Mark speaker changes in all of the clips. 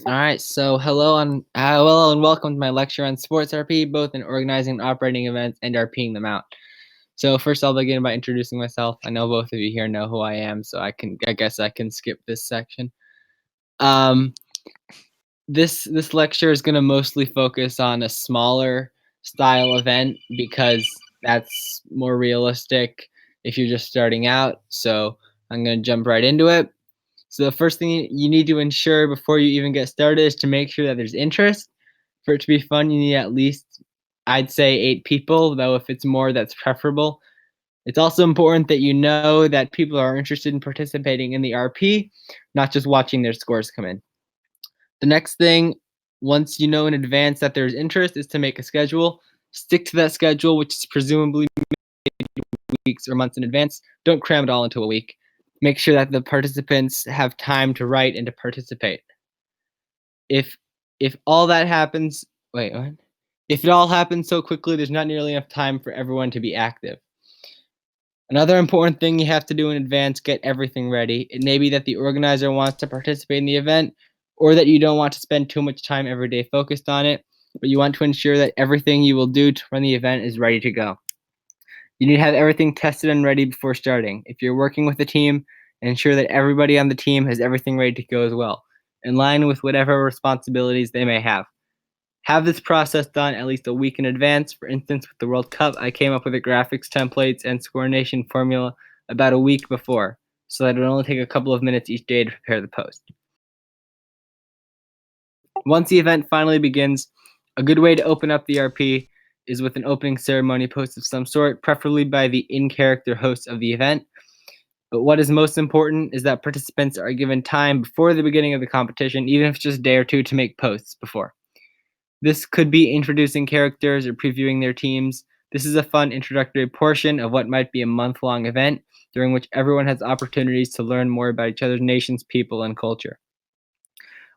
Speaker 1: All right, so hello and welcome to my lecture on sports RP, both in organizing and operating events and RPing them out. So first, I'll begin by introducing myself. I know both of you here know who I am, so I guess I can skip this section. Um, this lecture is going to mostly focus on a smaller style event because that's more realistic if you're just starting out. So I'm going to jump right into it. So the first thing you need to ensure before you even get started is to make sure that there's interest. For it to be fun, you need at least, I'd say, 8 people, though if it's more, that's preferable. It's also important that you know that people are interested in participating in the RP, not just watching their scores come in. The next thing, once you know in advance that there's interest, is to make a schedule. Stick to that schedule, which is presumably weeks or months in advance. Don't cram it all into a week. Make sure that the participants have time to write and to participate. If all that happens, wait, what? If it all happens so quickly, there's not nearly enough time for everyone to be active. Another important thing you have to do in advance, get everything ready. It may be that the organizer wants to participate in the event, or that you don't want to spend too much time every day focused on it, but you want to ensure that everything you will do to run the event is ready to go. You need to have everything tested and ready before starting. If you're working with a team, ensure that everybody on the team has everything ready to go as well, in line with whatever responsibilities they may have. Have this process done at least a week in advance. For instance, with the World Cup, I came up with the graphics templates and coordination formula about a week before, so that it would only take a couple of minutes each day to prepare the post. Once the event finally begins, a good way to open up the RP is with an opening ceremony post of some sort, preferably by the in-character host of the event. But what is most important is that participants are given time before the beginning of the competition, even if it's just a day or two, to make posts before. This could be introducing characters or previewing their teams. This is a fun introductory portion of what might be a month-long event, during which everyone has opportunities to learn more about each other's nations, people, and culture.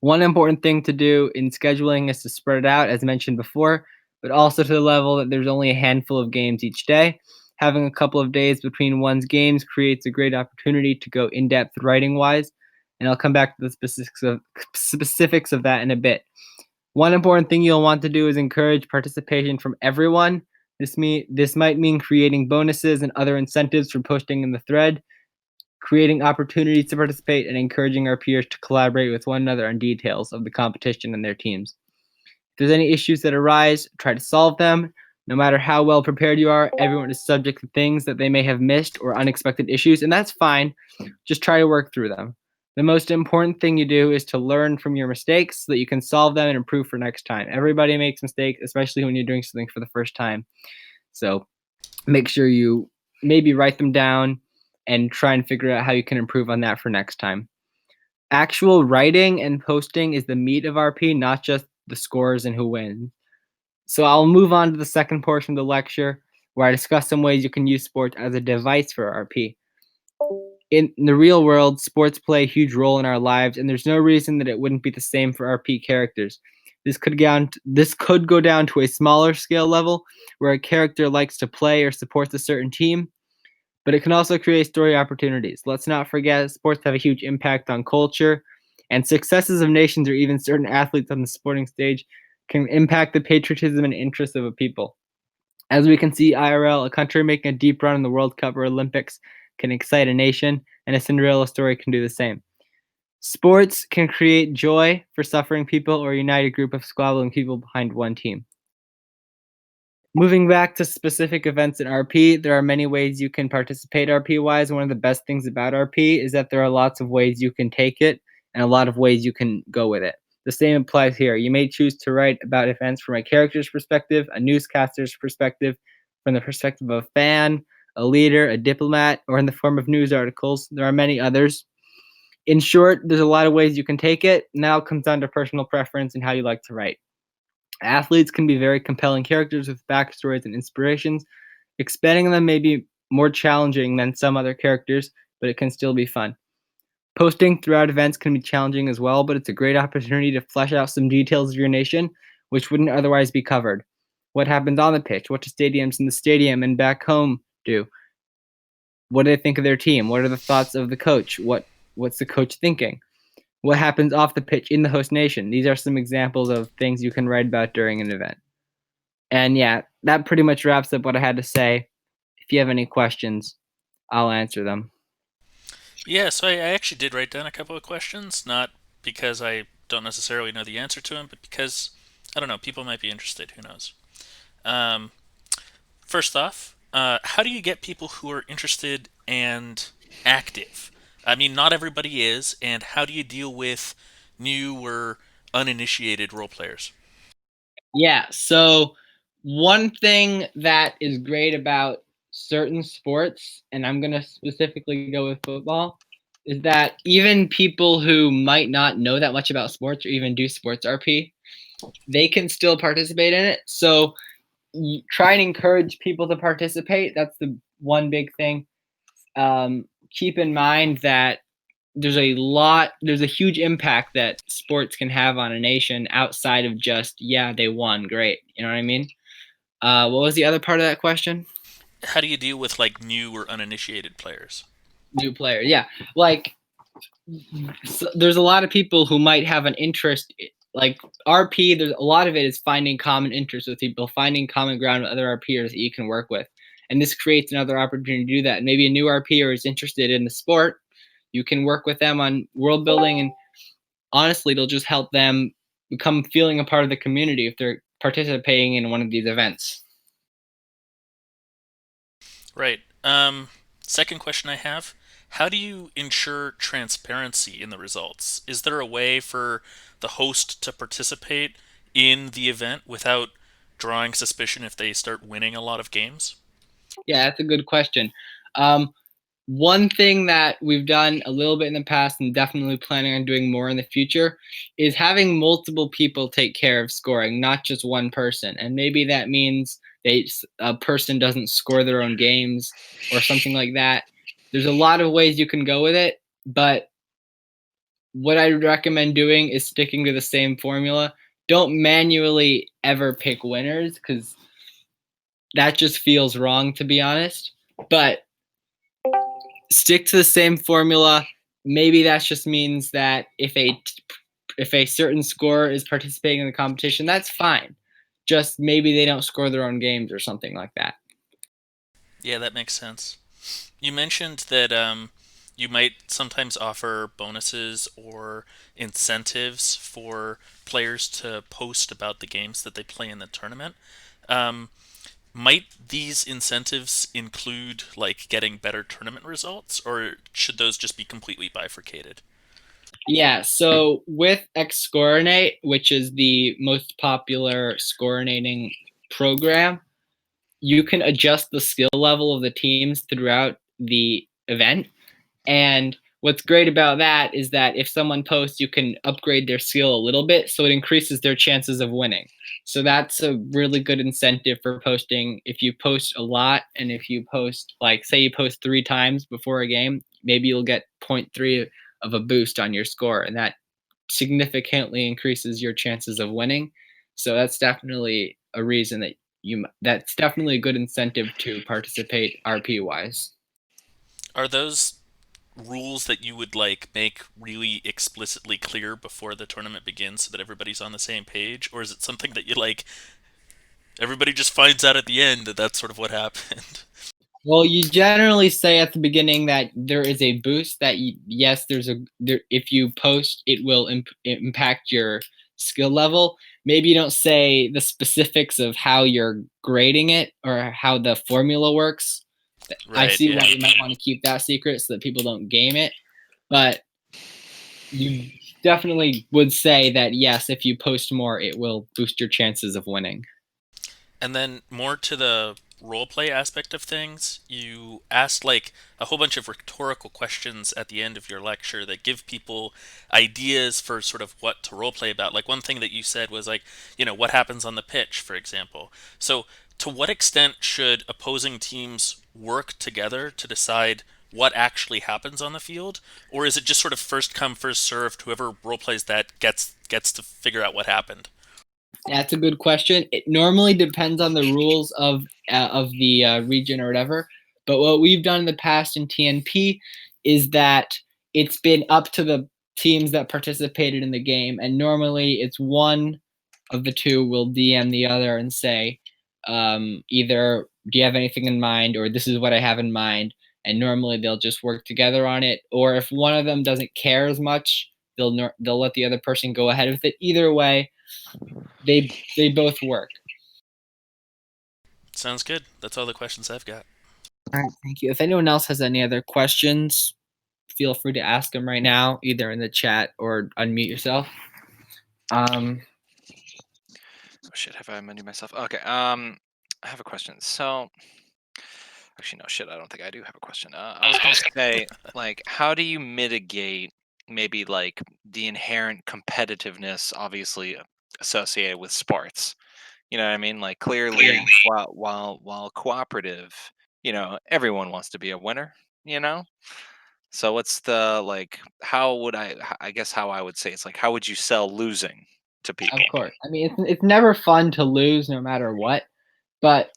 Speaker 1: One important thing to do in scheduling is to spread it out, as mentioned before, but also to the level that there's only a handful of games each day. Having a couple of days between one's games creates a great opportunity to go in-depth writing-wise, and I'll come back to the specifics of that in a bit. One important thing you'll want to do is encourage participation from everyone. This might mean creating bonuses and other incentives for posting in the thread, creating opportunities to participate, and encouraging our peers to collaborate with one another on details of the competition and their teams. If there's any issues that arise, try to solve them. No matter how well prepared you are, everyone is subject to things that they may have missed or unexpected issues, and that's fine. Just try to work through them. The most important thing you do is to learn from your mistakes so that you can solve them and improve for next time. Everybody makes mistakes, especially when you're doing something for the first time. So make sure you maybe write them down and try and figure out how you can improve on that for next time. Actual writing and posting is the meat of RP, not just the scores and who wins. So I'll move on to the second portion of the lecture, where I discuss some ways you can use sports as a device for RP. In the real world, sports play a huge role in our lives, and there's no reason that it wouldn't be the same for RP characters. This could go down to a smaller scale level, where a character likes to play or supports a certain team, but it can also create story opportunities. Let's not forget, sports have a huge impact on culture, and successes of nations or even certain athletes on the sporting stage can impact the patriotism and interests of a people. As we can see, IRL, a country making a deep run in the World Cup or Olympics, can excite a nation, and a Cinderella story can do the same. Sports can create joy for suffering people or unite a group of squabbling people behind one team. Moving back to specific events in RP, there are many ways you can participate RP-wise. One of the best things about RP is that there are lots of ways you can take it and a lot of ways you can go with it. The same applies here. You may choose to write about events from a character's perspective, a newscaster's perspective, from the perspective of a fan, a leader, a diplomat, or in the form of news articles. There are many others. In short, there's a lot of ways you can take it. Now it comes down to personal preference and how you like to write. Athletes can be very compelling characters with backstories and inspirations. Expanding them may be more challenging than some other characters, but it can still be fun. Posting throughout events can be challenging as well, but it's a great opportunity to flesh out some details of your nation, which wouldn't otherwise be covered. What happens on the pitch? What do stadiums in the stadium and back home do? What do they think of their team? What are the thoughts of the coach? What's the coach thinking? what happens off the pitch in the host nation. These are some examples of things you can write about during an event. And yeah, that pretty much wraps up what I had to say. If you have any questions, I'll answer them.
Speaker 2: Yeah, so I actually did write down a couple of questions, not because I don't necessarily know the answer to them, but because, I don't know, people might be interested. Who knows? Um, First off, how do you get people who are interested and active? I mean, not everybody is, and how do you deal with new or uninitiated role players?
Speaker 1: Yeah, so one thing that is great about certain sports, and I'm going to specifically go with football, is that even people who might not know that much about sports or even do sports RP, they can still participate in it. So try and encourage people to participate. That's the one big thing. Keep in mind that there's a huge impact that sports can have on a nation outside of just, yeah, they won, great. You know what I mean? What was the other part of that question?
Speaker 2: How do you deal with like new or uninitiated players?
Speaker 1: New player. Yeah. Like, there's a lot of people who might have an interest, like RP. There's a lot of it is finding common interests with people, finding common ground with other RPers that you can work with, and this creates another opportunity to do that. Maybe a new RPer is interested in the sport. You can work with them on world building, and honestly, it'll just help them become feeling a part of the community if they're participating in one of these events.
Speaker 2: Right. Second question I have: how do you ensure transparency in the results? Is there a way for the host to participate in the event without drawing suspicion if they start winning a lot of games?
Speaker 1: Yeah, that's a good question. Um, One thing that we've done a little bit in the past and definitely planning on doing more in the future is having multiple people take care of scoring, not just one person. And maybe that means a person doesn't score their own games or something like that. There's a lot of ways you can go with it, but what I recommend doing is sticking to the same formula. Don't manually ever pick winners because that just feels wrong, to be honest. But stick to the same formula. Maybe that just means that if a certain scorer is participating in the competition, that's fine. Just maybe they don't score their own games or something like that.
Speaker 2: Yeah, that makes sense. You mentioned that you might sometimes offer bonuses or incentives for players to post about the games that they play in the tournament. Um, Might these incentives include like getting better tournament results, or should those just be completely bifurcated?
Speaker 1: Yeah, so with Xscorinate, which is the most popular scorinating program, you can adjust the skill level of the teams throughout the event. And what's great about that is that if someone posts, you can upgrade their skill a little bit, so it increases their chances of winning. So that's a really good incentive for posting. If you post a lot, and if you post, like, say you post 3 times before a game, maybe you'll get zero point 0.3 of a boost on your score, and that significantly increases your chances of winning. So that's definitely a reason that that's definitely a good incentive to participate RP wise.
Speaker 2: Are those rules that you would like make really explicitly clear before the tournament begins so that everybody's on the same page, or is it something that you like everybody just finds out at the end that that's sort of what happened?
Speaker 1: Well, you generally say at the beginning that there is a boost that yes, if you post, it will impact your skill level. Maybe you don't say the specifics of how you're grading it or how the formula works. I
Speaker 2: Right,
Speaker 1: see why
Speaker 2: yeah.
Speaker 1: you might want to keep that secret so that people don't game it, but you definitely would say that yes, if you post more, it will boost your chances of winning.
Speaker 2: And then more to the role play aspect of things, you asked like a whole bunch of rhetorical questions at the end of your lecture that give people ideas for sort of what to role play about. Like one thing that you said was like, what happens on the pitch, for example. So, to what extent should opposing teams work together to decide what actually happens on the field, or is it just sort of first come first served? Whoever role plays that gets to figure out what happened.
Speaker 1: That's a good question. It normally depends on the rules of the region or whatever. But what we've done in the past in TNP is that it's been up to the teams that participated in the game, and normally it's one of the two will DM the other and say, either do you have anything in mind, or this is what I have in mind, and normally they'll just work together on it. Or if one of them doesn't care as much, they'll let the other person go ahead with it. Either way, they both work.
Speaker 2: Sounds good. That's all the questions I've got.
Speaker 1: All right, thank you. If anyone else has any other questions, feel free to ask them right now, either in the chat or unmute yourself.
Speaker 3: Oh shit, have I unmuted myself? Okay. I have a question. So, actually, no shit. I don't think I do have a question. I was gonna say, like, how do you mitigate maybe like the inherent competitiveness, obviously associated with sports? You know what I mean? Like, clearly, while cooperative, everyone wants to be a winner. You know. So what's the like? How would I guess how I would say it's like, how would you sell losing to
Speaker 1: Of
Speaker 3: people?
Speaker 1: course. I mean, it's never fun to lose no matter what, but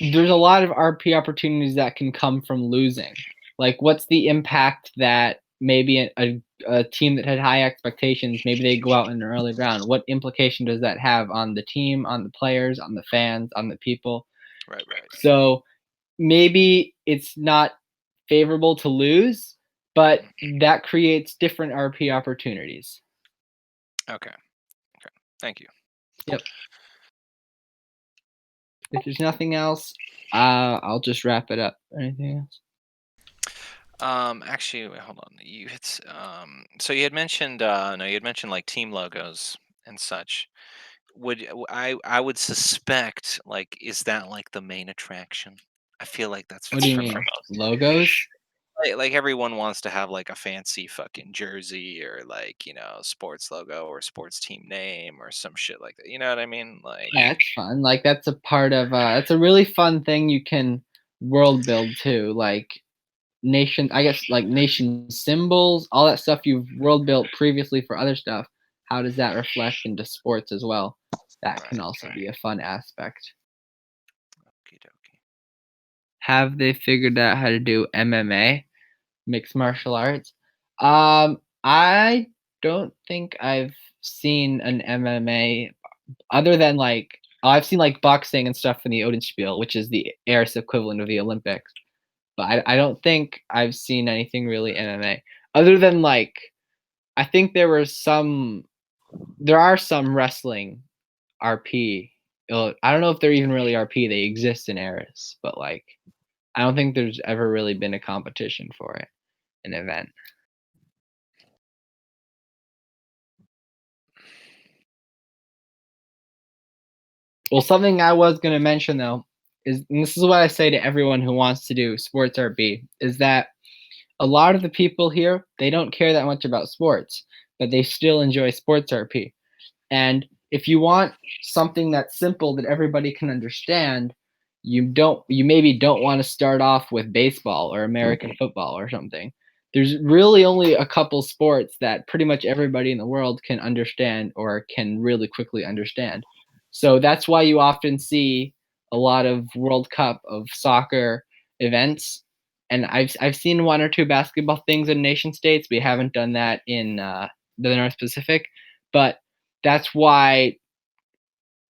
Speaker 1: there's a lot of RP opportunities that can come from losing. Like, what's the impact that maybe a team that had high expectations, maybe they go out in an early round? What implication does that have on the team, on the players, on the fans, on the people?
Speaker 3: Right.
Speaker 1: So maybe it's not favorable to lose, but that creates different RP opportunities.
Speaker 3: Okay. Thank you.
Speaker 1: Yep. If there's nothing else, I'll just wrap it up. Anything else?
Speaker 3: Actually, wait, hold on. So you had mentioned no, you had mentioned like team logos and such. I would suspect, like, is that like the main attraction? I feel like that's
Speaker 1: What do you
Speaker 3: for
Speaker 1: mean?
Speaker 3: most.
Speaker 1: Logos?
Speaker 3: Like everyone wants to have like a fancy fucking jersey or like, sports logo or sports team name or some shit like that. You know what I mean? Like,
Speaker 1: Yeah, it's fun. Like, that's a part of it's a really fun thing you can world build too. Like, nation symbols, all that stuff you've world built previously for other stuff. How does that reflect into sports as well? That can also be a fun aspect.
Speaker 3: okie dokie.
Speaker 1: Have they figured out how to do MMA, mixed martial arts? I don't think I've seen an MMA other than I've seen like boxing and stuff in the Odenspiel, which is the Airs equivalent of the Olympics. But I don't think I've seen anything really MMA other than I think there are some wrestling RP. I don't know if they're even really RP. They exist in Eris, but I don't think there's ever really been a competition for it, an event. Well, something I was going to mention though is, and this is what I say to everyone who wants to do sports RP, is that a lot of the people here, they don't care that much about sports, but they still enjoy sports RP. And if you want something that's simple that everybody can understand, you maybe don't want to start off with baseball or American football or something. There's really only a couple sports that pretty much everybody in the world can understand or can really quickly understand. So that's why you often see a lot of World Cup of soccer events. And I've seen one or two basketball things in nation states. We haven't done that in the North Pacific, but that's why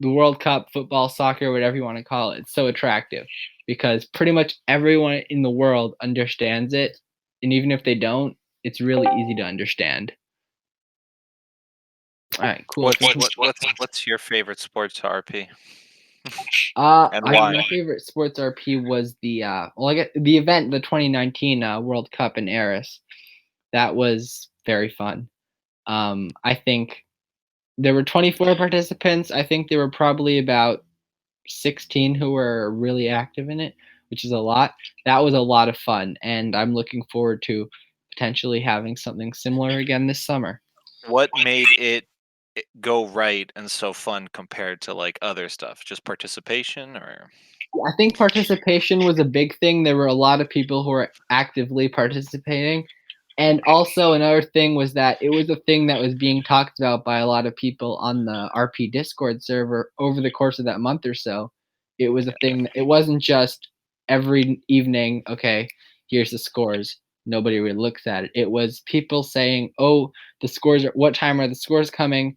Speaker 1: the World Cup, football, soccer, whatever you want to call it, it's so attractive because pretty much everyone in the world understands it. And even if they don't, it's really easy to understand. All right, cool.
Speaker 3: What's your favorite sports RP?
Speaker 1: And
Speaker 3: why?
Speaker 1: My favorite sports RP was the the event, the 2019 World Cup in Eris. That was very fun. I think there were 24 participants. I think there were probably about 16 who were really active in it, which is a lot. That was a lot of fun, and I'm looking forward to potentially having something similar again this summer.
Speaker 3: What made it go right and so fun compared to like other stuff? Just participation, or?
Speaker 1: I think participation was a big thing. There were a lot of people who were actively participating. And also another thing was that it was a thing that was being talked about by a lot of people on the RP Discord server over the course of that month or so. It was a thing. It wasn't just every evening, okay, here's the scores. nobody really looks at it. It was people saying, "Oh, the scores are. What time are the scores coming?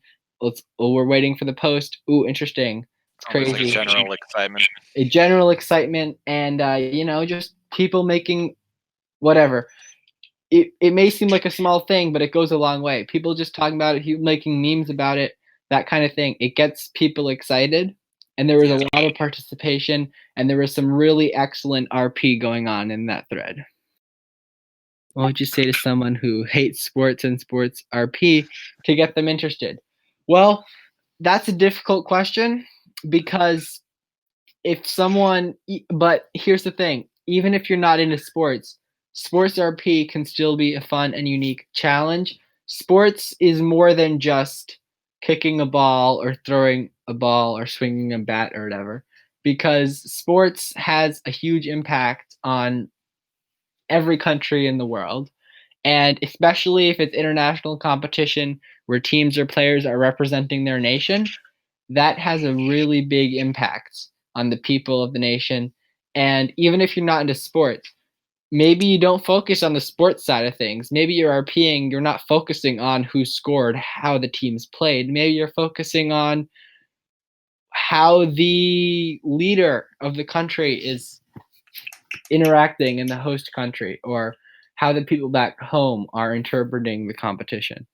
Speaker 1: We're waiting for the post. Ooh, interesting. It's
Speaker 3: Almost
Speaker 1: crazy."
Speaker 3: like general excitement.
Speaker 1: A general excitement, and just people making whatever. It may seem like a small thing, but it goes a long way. People just talking about it, making memes about it, that kind of thing. It gets people excited, and there was a lot of participation, and there was some really excellent RP going on in that thread. What would you say to someone who hates sports and sports RP to get them interested? Well, that's a difficult question because but here's the thing, even if you're not into sports, sports RP can still be a fun and unique challenge. Sports is more than just kicking a ball or throwing a ball or swinging a bat or whatever, because sports has a huge impact on every country in the world. And especially if it's international competition where teams or players are representing their nation, that has a really big impact on the people of the nation. And even if you're not into sports, maybe you don't focus on the sports side of things. Maybe you're RPing, you're not focusing on who scored, how the teams played. Maybe you're focusing on how the leader of the country is interacting in the host country, or how the people back home are interpreting the competition.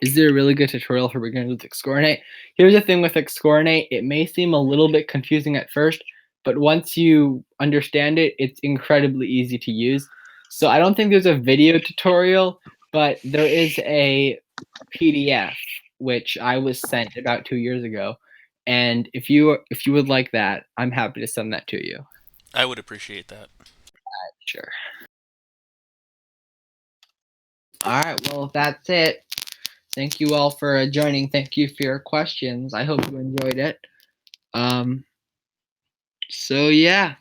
Speaker 1: Is there a really good tutorial for beginners with Xcoronate? Here's the thing with Xcoronate. It may seem a little bit confusing at first, but once you understand it, it's incredibly easy to use. So I don't think there's a video tutorial, but there is a PDF, which I was sent about 2 years ago. And if you would like that, I'm happy to send that to you.
Speaker 2: I would appreciate that.
Speaker 1: Sure. All right, well, that's it. Thank you all for joining. Thank you for your questions. I hope you enjoyed it. So yeah.